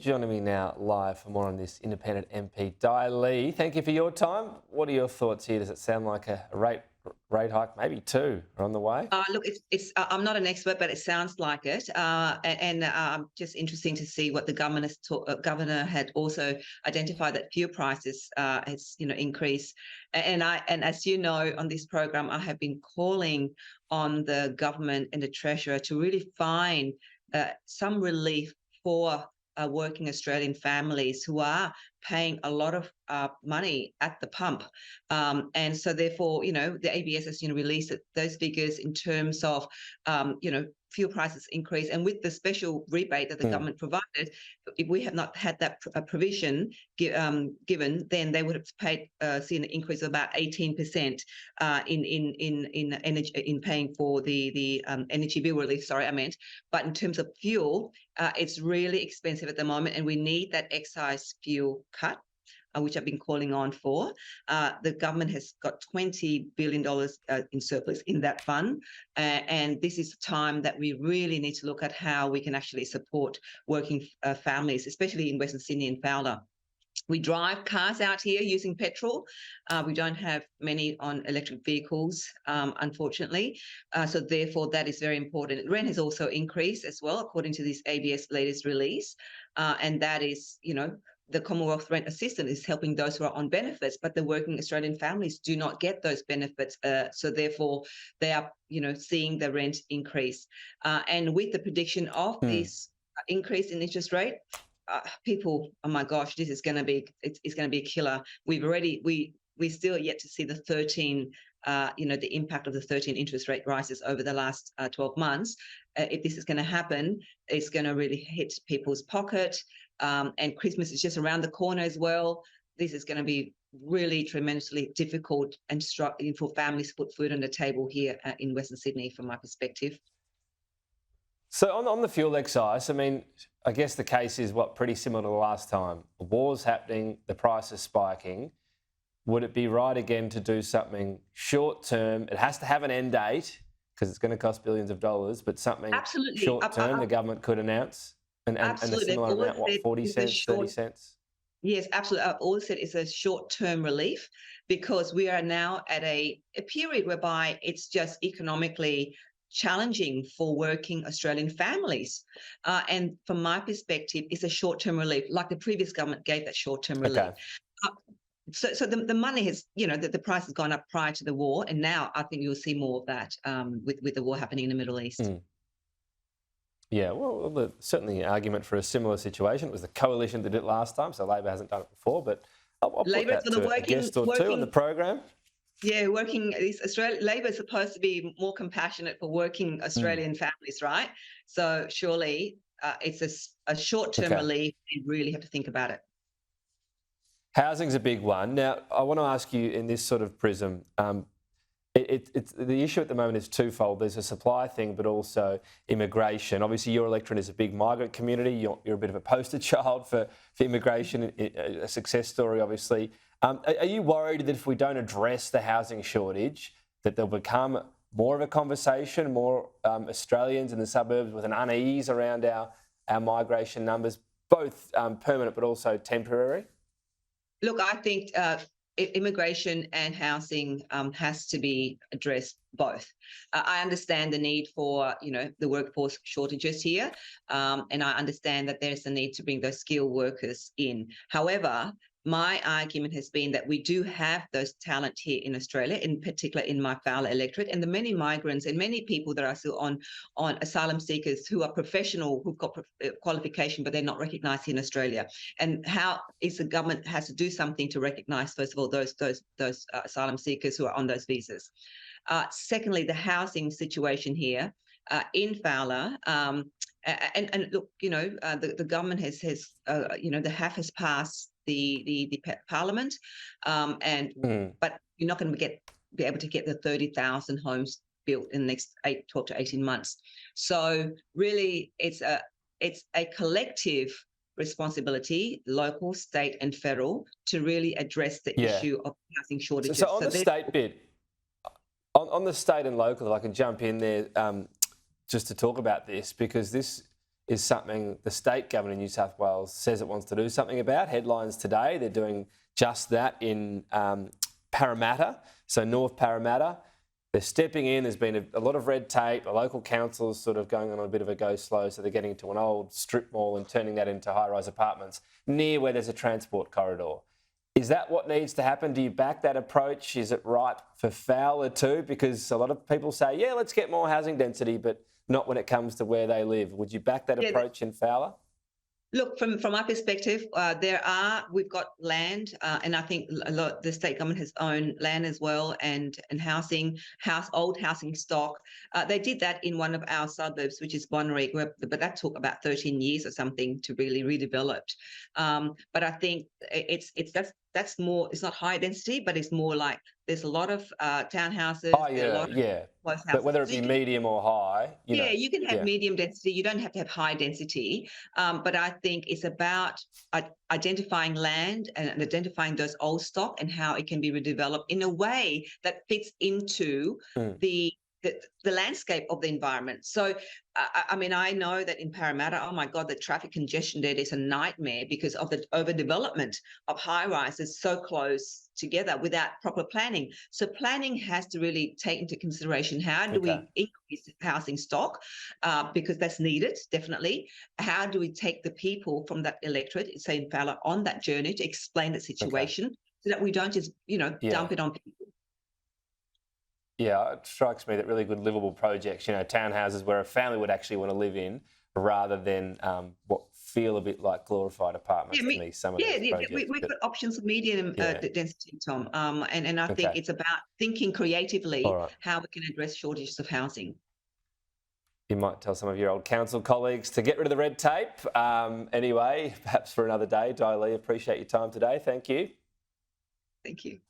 Joining me now live for more on this independent MP, Di Lee. Thank you for your time. What are your thoughts here? Does it sound like a rate hike, maybe two, are on the way? Look, I'm not an expert, but it sounds like it. Just interesting to see what the governor had also identified that fuel prices has increased. And as you know, on this program, I have been calling on the government and the treasurer to really find some relief for working Australian families who are paying a lot of money at the pump. And so therefore, the ABS has, released those figures in terms of, fuel prices increase. And with the special rebate that the Mm. government provided, if we have not had that provision given, then they would have seen an increase of about 18% in energy in paying for the energy bill relief. Sorry, I meant. But in terms of fuel, it's really expensive at the moment, and we need that excise fuel cut, which I've been calling on for. The government has got $20 billion in surplus in that fund. And this is the time that we really need to look at how we can actually support working families, especially in Western Sydney and Fowler. We drive cars out here using petrol. We don't have many on electric vehicles, unfortunately. So therefore, that is very important. Rent has also increased as well, according to this ABS latest release. And that is, the Commonwealth Rent Assistance is helping those who are on benefits, but the working Australian families do not get those benefits. So therefore, they are, seeing the rent increase. And with the prediction of Mm. this increase in interest rate, people, oh my gosh, this is going to be, it's going to be a killer. We still yet to see the 13, the impact of the 13 interest rate rises over the last 12 months. If this is going to happen, it's going to really hit people's pocket. And Christmas is just around the corner as well. This is going to be really tremendously difficult and struggling for families to put food on the table here in Western Sydney, from my perspective. So on the fuel excise, I mean, I guess the case is pretty similar to the last time. The war's happening, the price is spiking. Would it be right again to do something short term? It has to have an end date because it's going to cost billions of dollars, but something Absolutely. short term the government could announce and a Absolutely. They've similar always amount, what, said 40 it's a cents, 30 short. cents? Yes, absolutely. I've always said it's a short-term relief because we are now at a period whereby it's just economically challenging for working Australian families. And from my perspective, it's a short-term relief, like the previous government gave that short-term relief. Okay. Uh, so the money has, the price has gone up prior to the war, and now I think you'll see more of that with the war happening in the Middle East. Mm. Yeah, well, certainly an argument for a similar situation. It was the coalition that did it last time, so Labor hasn't done it before, but I'll put Labor that for the to a guest or two on the program. Yeah, Labor is supposed to be more compassionate for working Mm. Australian families, right? So surely it's a short-term Okay. relief. You really have to think about it. Housing's a big one. Now, I want to ask you in this sort of prism, it's the issue at the moment is twofold. There's a supply thing, but also immigration. Obviously, your electorate is a big migrant community. You're a bit of a poster child for immigration, a success story, obviously. Are you worried that if we don't address the housing shortage, that there'll become more of a conversation, more Australians in the suburbs with an unease around our migration numbers, both permanent but also temporary? Look, I think immigration and housing has to be addressed both. I understand the need for, the workforce shortages here, and I understand that there's a need to bring those skilled workers in. However, my argument has been that we do have those talent here in Australia, in particular in my Fowler electorate, and the many migrants and many people that are still on asylum seekers who are professional, who've got qualification, but they're not recognised in Australia. And how is the government has to do something to recognise, first of all, those asylum seekers who are on those visas. Secondly, the housing situation here in Fowler. And look, the government has the HAF has passed the Parliament, Mm. but you're not going to be able to get the 30,000 homes built in the next 12 to 18 months. So really, it's a collective responsibility, local, state, and federal, to really address the Yeah. issue of housing shortages. So on the state bit, on the state and local, if I can jump in there just to talk about this, because this is something the state government in New South Wales says it wants to do something about. Headlines today, they're doing just that in Parramatta, so North Parramatta. They're stepping in. There's been a lot of red tape. A local council is sort of going on a bit of a go slow, so they're getting into an old strip mall and turning that into high-rise apartments near where there's a transport corridor. Is that what needs to happen? Do you back that approach? Is it right for Fowler too? Because a lot of people say, yeah, let's get more housing density, but not when it comes to where they live. Would you back that approach in Fowler? Look, from our perspective, we've got land, and I think the state government has owned land as well, and old housing stock. They did that in one of our suburbs, which is Bonnyrigg, but that took about 13 years or something to really redevelop. But I think that's more. It's not high density, but it's more like there's a lot of townhouses. Oh yeah. But whether it be medium or high, you can have medium density. You don't have to have high density. But I think it's about identifying land and identifying those old stock and how it can be redeveloped in a way that fits into the landscape of the environment. So, I mean, I know that in Parramatta, oh my God, the traffic congestion there is a nightmare because of the overdevelopment of high rises so close together without proper planning. So planning has to really take into consideration how do we increase housing stock, because that's needed, definitely. How do we take the people from that electorate, say in Fowler, on that journey to explain the situation so that we don't just, dump it on people. Yeah, it strikes me that really good livable projects, townhouses where a family would actually want to live in rather than what feel a bit like glorified apartments to me, some of these projects. We've got options of medium density, Tom, and I think it's about thinking creatively how we can address shortages of housing. You might tell some of your old council colleagues to get rid of the red tape. Anyway, perhaps for another day. Di Lee, appreciate your time today. Thank you. Thank you.